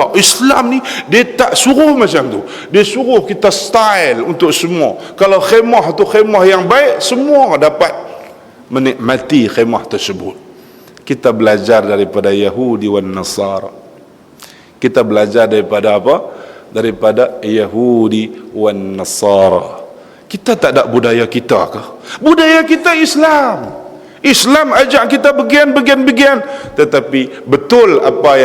ni dia tak suruh macam tu. Dia suruh kita style untuk semua. Kalau khemah tu khemah yang baik, semua dapat menikmati khemah tersebut. Kita belajar daripada Yahudi wan Nasara. Kita belajar daripada apa? Daripada Yahudi wan Nasara. Kita tak ada budaya kita ke? Budaya kita Islam. Islam ajak kita begian. Tetapi betul apa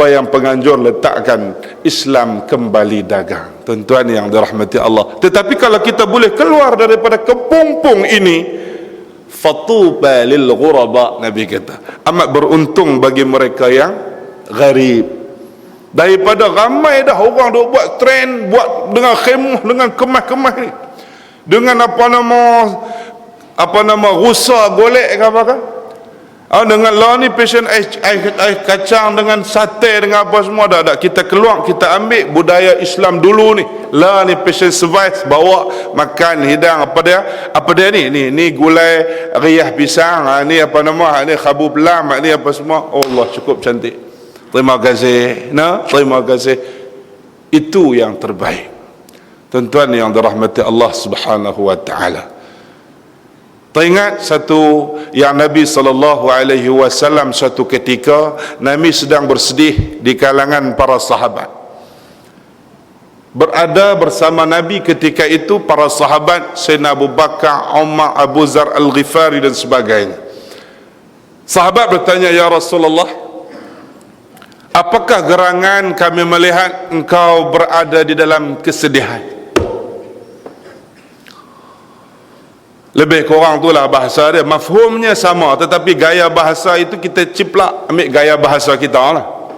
yang penganjur letakkan, Islam kembali dagang. Tuan-tuan yang dirahmati Allah. Tetapi kalau kita boleh keluar daripada kepompong ini, fatuba lil ghuraba, Nabi kata, amat beruntung bagi mereka yang gharib. Daripada ramai dah orang duk buat trend, buat dengan khemah, dengan kemas-kemas ni, dengan apa nama rusa golek ke apa kan, dengan lah ni passion air kacang dengan sate dengan apa semua, dah kita keluar, kita ambil budaya Islam dulu ni, lah ni passion service, bawa makan hidang apa dia ni gulai riah pisang, ni apa nama, ni khabu belam, ni apa semua. Allah, cukup cantik, terima kasih, terima kasih. Itu yang terbaik. Tuan-tuan yang dirahmati Allah Subhanahu wa taala. Teringat satu yang Nabi SAW satu ketika Nabi sedang bersedih di kalangan para sahabat. Berada bersama Nabi ketika itu para sahabat, Sayyidina Abu Bakar, Umar, Abu Zar Al-Ghifari dan sebagainya. Sahabat bertanya, ya Rasulullah, apakah gerangan kami melihat engkau berada di dalam kesedihan? Lebih kurang itulah bahasa dia, mafhumnya sama, tetapi gaya bahasa itu kita ciplak, ambil gaya bahasa kita lah.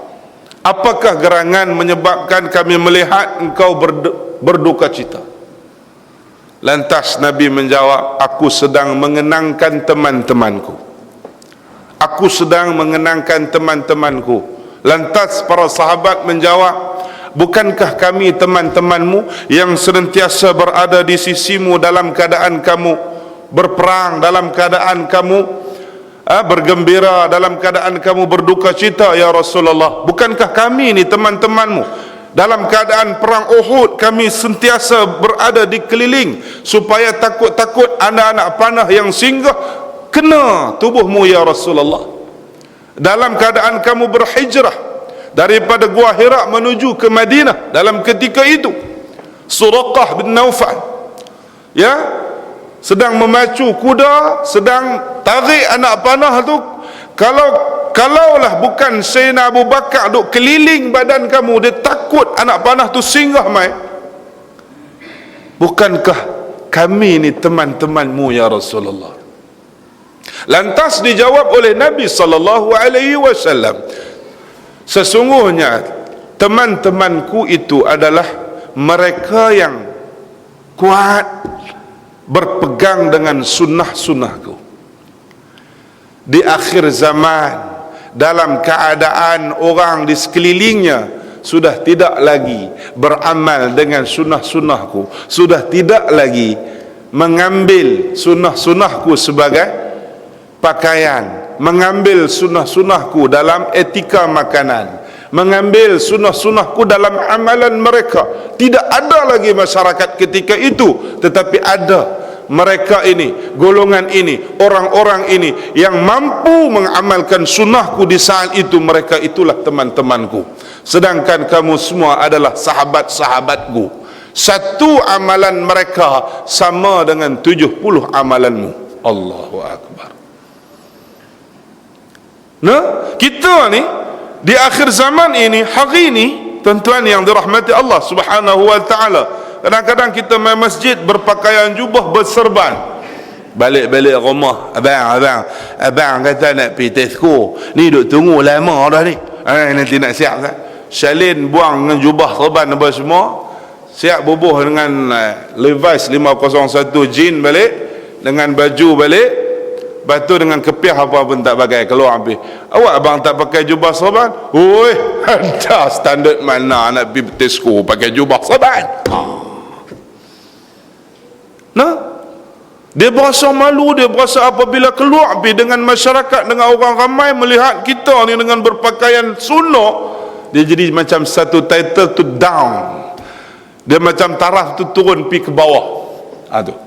Apakah gerangan menyebabkan kami melihat engkau berduka cita? Lantas Nabi menjawab, aku sedang mengenangkan teman-temanku. Aku sedang mengenangkan teman-temanku. Lantas para sahabat menjawab, bukankah kami teman-temanmu yang senantiasa berada di sisimu dalam keadaan kamu berperang, dalam keadaan kamu bergembira, dalam keadaan kamu berduka cita, ya Rasulullah? Bukankah kami ni teman-temanmu dalam keadaan perang Uhud, kami sentiasa berada di keliling supaya takut-takut anak-anak panah yang singgah kena tubuhmu, ya Rasulullah. Dalam keadaan kamu berhijrah daripada Gua Hira menuju ke Madinah, dalam ketika itu Suraqah bin Naufal sedang memacu kuda, sedang tarik anak panah tu. Kalaulah bukan Sayyidina Abu Bakar duk keliling badan kamu, dia takut anak panah tu singgah mai. Bukankah kami ni teman-temanmu, ya Rasulullah? Lantas dijawab oleh Nabi SAW, sesungguhnya teman-temanku itu adalah mereka yang kuat berpegang dengan sunnah-sunnahku. Di akhir zaman, dalam keadaan orang di sekelilingnya sudah tidak lagi beramal dengan sunnah-sunnahku, sudah tidak lagi mengambil sunnah-sunnahku sebagai pakaian, mengambil sunnah-sunnahku dalam etika makanan, mengambil sunnah-sunnahku dalam amalan mereka. Tidak ada lagi masyarakat ketika itu, tetapi ada mereka ini, golongan ini, orang-orang ini yang mampu mengamalkan sunnahku di saat itu. Mereka itulah teman-temanku, sedangkan kamu semua adalah sahabat-sahabatku. Satu amalan mereka sama dengan 70 amalanmu. Allahu Akbar. Kita ni di akhir zaman ini, hari ini, tuan-tuan yang dirahmati Allah Subhanahu wa taala, kadang-kadang kita main masjid berpakaian jubah, berserban. Balik-balik rumah, abang kata nak pergi Tesco, ni duk tunggu lama dah ni, nanti nak siap kan. Salin buang dengan jubah serban apa semua, siap bubuh dengan Levi's 501 jean balik, dengan baju balik. Lepas tu dengan kepiah apa pun tak pakai, keluar habis. Awak abang tak pakai jubah serban? Oi, ada standard mana nak pergi Tesco pakai jubah serban? Dia berasa malu, dia berasa apabila keluar pergi dengan masyarakat, dengan orang ramai melihat kita ni dengan berpakaian sunnah, dia jadi macam satu title tu down. Dia macam taraf tu turun pergi ke bawah.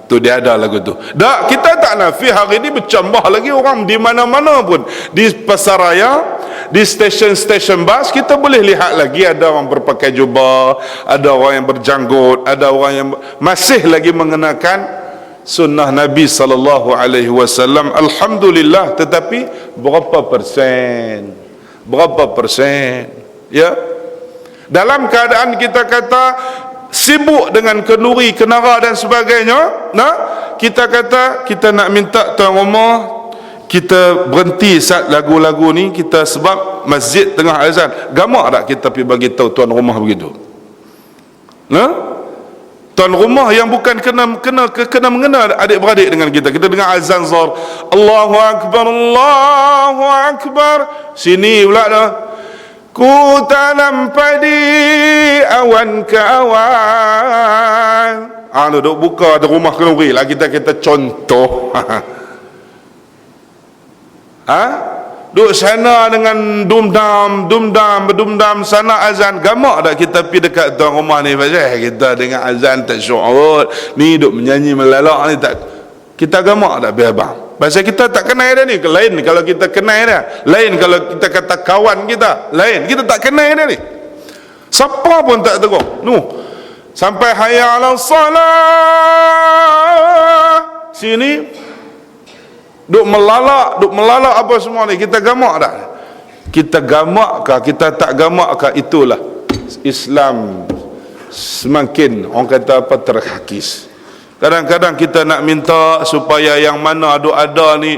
Tu dia ada lagu tu. Dak, kita tak nafi hari ni bercambah lagi orang di mana-mana pun. Di pasaraya, di stesen-stesen bas, kita boleh lihat lagi ada orang berpakai jubah, ada orang yang berjanggut, ada orang yang masih lagi mengenakan sunnah Nabi sallallahu alaihi wasallam, alhamdulillah. Tetapi berapa persen? Berapa persen? Ya. Dalam keadaan kita kata sibuk dengan kenduri, kenara dan sebagainya, nah, kita kata kita nak minta tuan rumah kita berhenti saat lagu-lagu ni, kita sebab masjid tengah azan. Gamak tak kita pergi bagi tahu tuan rumah begitu? Nah, tuan rumah yang bukan kena mengena adik-beradik dengan kita. Kita dengar azan zuhur, Allahu akbar, Allahu akbar. Sini pula dah, ku tanam padi awan ke awan. Duduk buka ada rumah kenduri lah, kita contoh. Duduk sana dengan dumdam sana azan. Gamak tak kita pergi dekat tuan rumah ni, pasal kita dengar azan tak syurut ni, duduk menyanyi melalak ni, tak kita gamak tak biar bang? Pasal kita tak kenal dia ni. Lain kalau kita kenal dia, lain kalau kita kata kawan kita, lain kita tak kenal dia ni, siapa pun tak tegur sampai hayya 'alas salah sini duk melalak apa semua ni. Kita gamak tak? Kita gamak kah, kita tak gamak kah? Itulah Islam semakin orang kata apa, terhakis. Kadang-kadang kita nak minta supaya yang mana ada ni,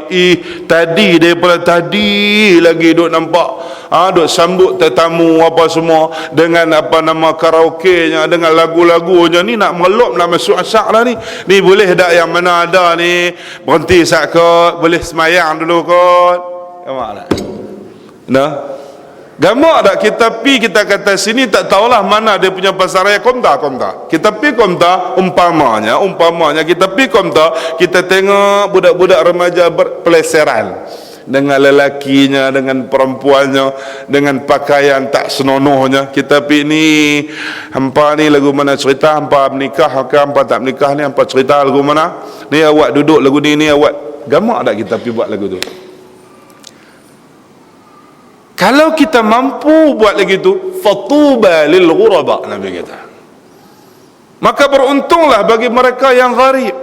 tadi daripada tadi lagi duk nampak duk sambut tetamu apa semua dengan apa nama karaoke-nya, dengan lagu-lagunya ni, nak melop nak masuk asyak lah ni. Ni boleh tak yang mana ada ni berhenti sat kot, boleh semayang dulu kot? Gamak tak? Nah, gamak tak kita pi, kita kata sini tak tahulah mana dia punya pasaraya. Komta kita pi komta, umpamanya kita pi komta, kita tengok budak-budak remaja berpeleseran dengan lelakinya, dengan perempuannya, dengan pakaian tak senonohnya. Kita pi ni, hampa ni lagu mana cerita, hampa menikah ke hampa tak menikah ni, hampa cerita lagu mana ni, awak duduk lagu ni awak. Gamak tak kita pi buat lagu tu? Kalau kita mampu buat lagi tu, fatuba lil ghuraba, Nabi kata, maka beruntunglah bagi mereka yang gharib.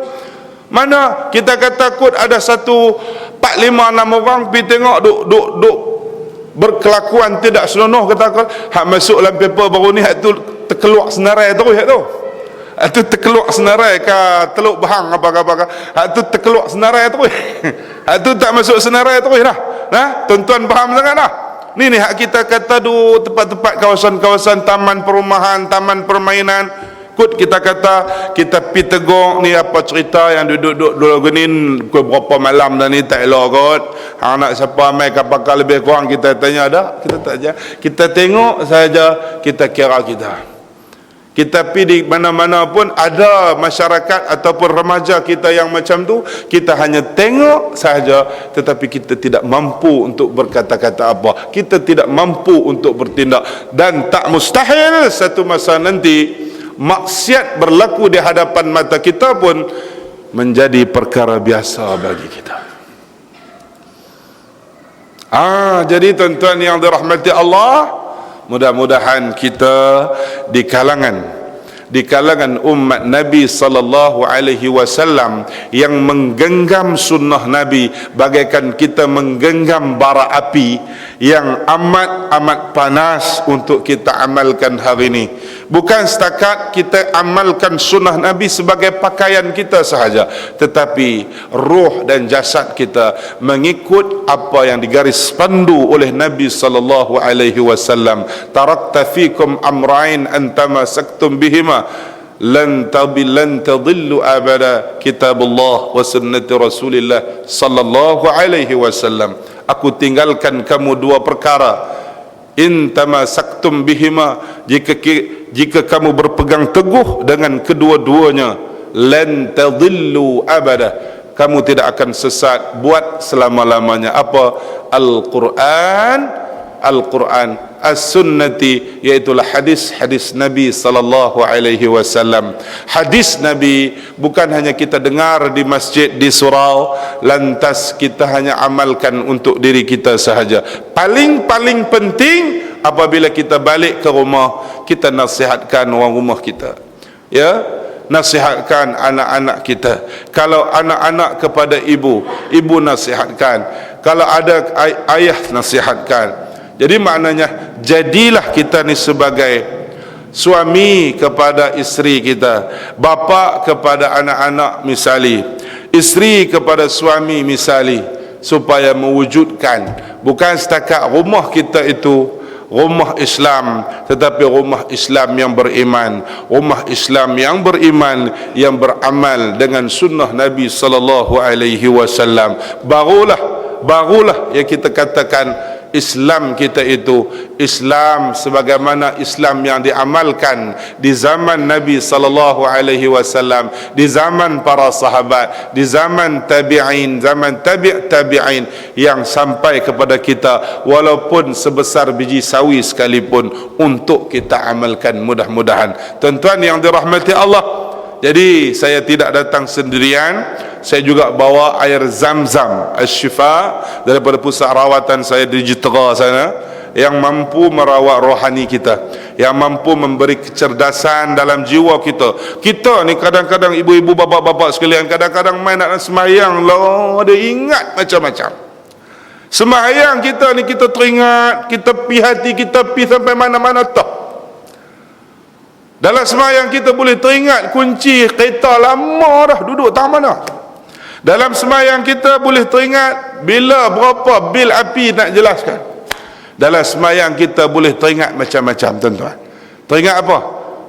Mana kita kata kot ada 1, 4, 5, 6 orang pergi tengok duk berkelakuan tidak senonoh, kata hak masuk dalam paper baru ni, hak tu terkeluar senarai terus, hak tu terkeluar senarai ke teluk bahang apa-apa, hak tu terkeluar senarai terus. Hak tu tak masuk senarai terus dah. Nah, tuan-tuan faham sangat dah. Ni hak kita kata tempat-tempat kawasan-kawasan taman perumahan, taman permainan. Kut kita kata kita pi tegur ni, apa cerita yang duduk gini berapa malam dah ni tak elok kot. Anak siapa mai kapal lebih kurang kita tanya dah, kita tak aja. Kita tengok saja, kita kira kita pi di mana-mana pun ada masyarakat ataupun remaja kita yang macam tu, kita hanya tengok saja, tetapi kita tidak mampu untuk berkata-kata apa, kita tidak mampu untuk bertindak. Dan tak mustahil satu masa nanti maksiat berlaku di hadapan mata kita pun menjadi perkara biasa bagi kita. Jadi tuan-tuan yang dirahmati Allah, mudah-mudahan kita di kalangan umat Nabi sallallahu alaihi wasallam yang menggenggam sunnah Nabi bagaikan kita menggenggam bara api yang amat panas untuk kita amalkan hari ini. Bukan setakat kita amalkan sunnah Nabi sebagai pakaian kita sahaja, tetapi ruh dan jasad kita mengikut apa yang digaris pandu oleh Nabi sallallahu alaihi wasallam. Tarakta fikum amrain antamasaktum bihima lan tadillu abada, kitabullah wa sunnati Rasulillah sallallahu alaihi wasallam. Aku tinggalkan kamu 2 perkara, in tamasaktum bihima, jika kamu berpegang teguh dengan kedua-duanya, lan tadillu abada, kamu tidak akan sesat buat selama-lamanya. Apa? Al-Quran, as-sunnati, iaitulah hadis-hadis Nabi sallallahu alaihi wasallam. Hadis Nabi bukan hanya kita dengar di masjid, di surau, lantas kita hanya amalkan untuk diri kita sahaja. Paling penting apabila kita balik ke rumah, kita nasihatkan orang rumah kita. Ya, nasihatkan anak-anak kita. Kalau anak-anak kepada ibu, ibu nasihatkan. Kalau ada ayah, nasihatkan. Jadi maknanya, jadilah kita ni sebagai suami kepada isteri kita, bapa kepada anak-anak misali, isteri kepada suami misali, supaya mewujudkan bukan setakat rumah kita itu rumah Islam, tetapi rumah Islam yang beriman, rumah Islam yang beriman, yang beramal dengan sunnah Nabi sallallahu alaihi wasallam. Barulah yang kita katakan Islam kita itu Islam sebagaimana Islam yang diamalkan di zaman Nabi sallallahu alaihi wasallam, di zaman para sahabat, di zaman tabi'in, zaman tabi'in yang sampai kepada kita, walaupun sebesar biji sawi sekalipun, untuk kita amalkan mudah-mudahan. Tuan-tuan yang dirahmati Allah, jadi saya tidak datang sendirian. Saya juga bawa air Zam-Zam Asy-Syifa daripada pusat rawatan saya di Jitera sana, yang mampu merawat rohani kita, yang mampu memberi kecerdasan dalam jiwa kita. Kita ni kadang-kadang, ibu-ibu, bapa-bapa sekalian, kadang-kadang main nak semayang lah, ada ingat macam-macam. Semayang kita ni kita teringat, kita pi hati, kita pi sampai mana-mana tak. Dalam semayang kita boleh teringat kunci kereta lama dah duduk tak mana. Dalam semayang kita boleh teringat bila berapa bil api nak jelaskan. Dalam semayang kita boleh teringat macam-macam, tuan-tuan. Teringat apa?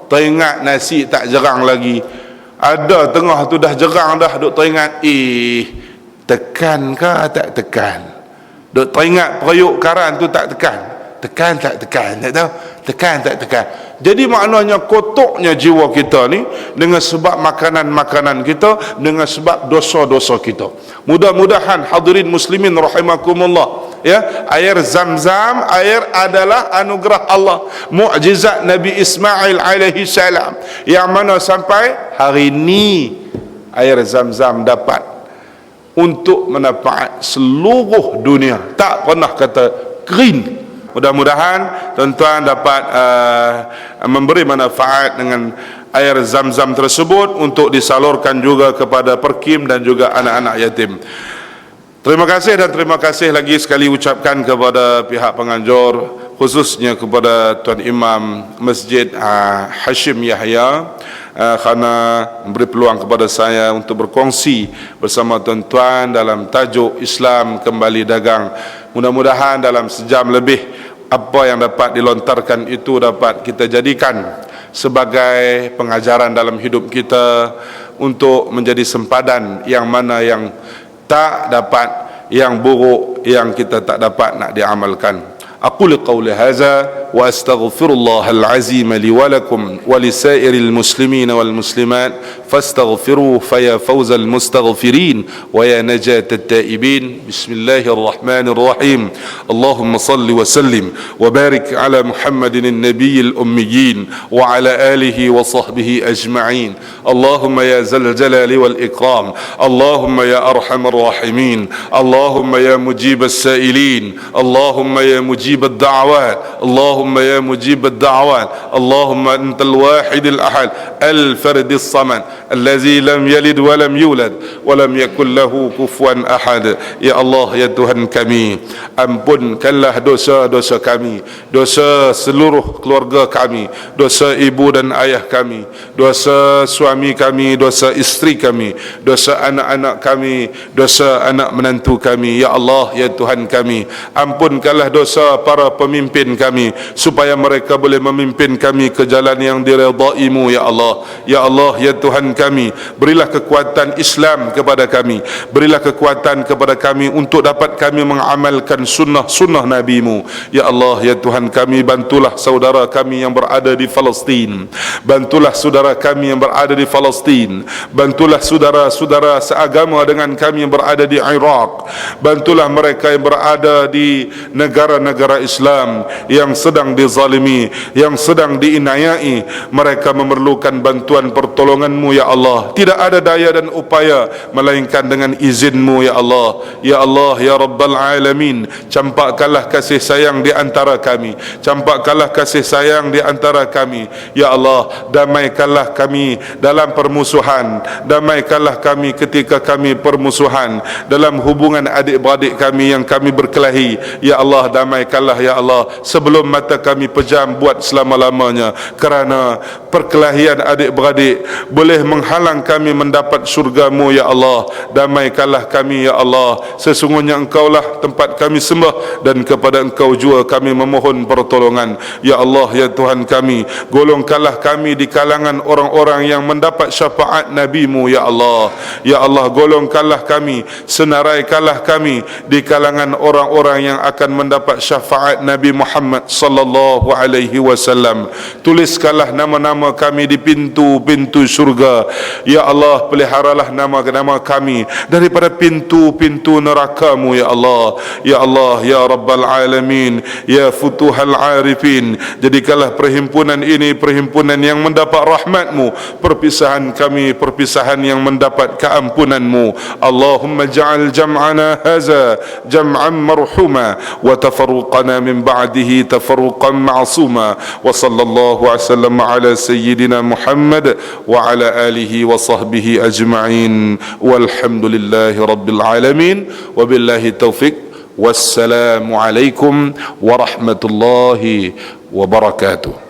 Teringat nasi tak jerang lagi. Ada tengah tu dah jerang dah, duk teringat, tekan ke tak tekan? Duk teringat periuk karan tu tak tekan. Tekan tak tekan, tak tahu. Tekan tak tekan. Jadi maknanya kotornya jiwa kita ni dengan sebab makanan-makanan kita, dengan sebab dosa-dosa kita. Mudah-mudahan hadirin muslimin rahimakumullah, ya, air Zam-Zam, air adalah anugerah Allah, mukjizat Nabi Ismail alaihi salam, yang mana sampai hari ini air Zam-Zam dapat untuk manfaat seluruh dunia, tak pernah kata green. Mudah-mudahan tuan-tuan dapat memberi manfaat dengan air Zam-Zam tersebut untuk disalurkan juga kepada perkim dan juga anak-anak yatim. Terima kasih, dan terima kasih lagi sekali ucapkan kepada pihak penganjur, khususnya kepada Tuan Imam Masjid Hashim Yahya, kerana memberi peluang kepada saya untuk berkongsi bersama tuan-tuan dalam tajuk Islam Kembali Dagang. Mudah-mudahan dalam sejam lebih apa yang dapat dilontarkan itu dapat kita jadikan sebagai pengajaran dalam hidup kita, untuk menjadi sempadan yang mana yang tak dapat, yang buruk yang kita tak dapat nak diamalkan. أقول قولي هذا وأستغفر الله العظيم لي ولكم ولسائر المسلمين والمسلمات فاستغفروه فيا فوز المستغفرين ويا نجاة التائبين. بسم الله الرحمن الرحيم. اللهم صل وسلم وبارك على محمد النبي الأميين وعلى آله وصحبه أجمعين. اللهم يا ذا الجلال والإكرام، اللهم يا أرحم الراحمين، اللهم يا مجيب السائلين، اللهم يا مجيب الدعوات، اللهم يا مجيب الدعوات، اللهم أنت الواحد الأحد الفرد الصمد الذي لم يلد ولم يولد ولم يكن له كفوا أحد. Ya Allah, ya Tuhan kami, ampunkanlah dosa-dosa kami, dosa seluruh keluarga kami, dosa ibu dan ayah kami, dosa suami kami, dosa isteri kami, dosa anak-anak kami, dosa anak menantu kami. Ya Allah, ya Tuhan kami, ampunkanlah dosa para pemimpin kami, supaya mereka boleh memimpin kami ke jalan yang diridai-Mu. Ya Allah, ya Allah, ya Tuhan kami, berilah kekuatan Islam kepada kami, berilah kekuatan kepada kami untuk dapat kami mengamalkan sunnah-sunnah Nabi-Mu. Ya Allah, ya Tuhan kami, bantulah saudara kami yang berada di Palestin, bantulah saudara kami yang berada di Palestin, bantulah saudara-saudara seagama dengan kami yang berada di Iraq, bantulah mereka yang berada di negara-negara Islam yang sedang dizalimi, yang sedang diinayai. Mereka memerlukan bantuan pertolongan-Mu. Ya ya Allah. Tidak ada daya dan upaya melainkan dengan izin-Mu ya Allah. Ya Allah, ya Rabbal Alamin, campakkanlah kasih sayang di antara kami, campakkanlah kasih sayang di antara kami ya Allah. Damaikanlah kami dalam permusuhan, damaikanlah kami ketika kami permusuhan, dalam hubungan adik-beradik kami yang kami berkelahi ya Allah. Damaikanlah ya Allah sebelum mata kami pejam buat selama-lamanya, kerana perkelahian adik-beradik boleh menghalang kami mendapat syurga-Mu ya Allah. Damaikanlah kami ya Allah, sesungguhnya Engkaulah tempat kami sembah dan kepada Engkau jua kami memohon pertolongan ya Allah. Ya Tuhan kami, golongkanlah kami di kalangan orang-orang yang mendapat syafaat Nabi-Mu ya Allah. Ya Allah, golongkanlah kami, senaraikanlah kami di kalangan orang-orang yang akan mendapat syafaat Nabi Muhammad sallallahu alaihi wasallam. Tuliskanlah nama-nama kami di pintu-pintu syurga ya Allah. Peliharalah nama-nama kami daripada pintu-pintu neraka-Mu ya Allah. Ya Allah, ya Rabbal Alamin, ya Futuhal Arifin, jadikanlah perhimpunan ini perhimpunan yang mendapat rahmat-Mu, perpisahan kami perpisahan yang mendapat keampunan-Mu. Allahumma ja'al jam'ana haza jam'an marhuma wa tafarruqana min ba'dihi tafarruqan ma'suma. Wa sallallahu wasallam ala sayyidina Muhammad wa ala alihi wa sahbihi ajma'in, walhamdulillahi rabbil alamin, wabillahi taufiq. Wassalamu alaikum warahmatullahi wabarakatuh.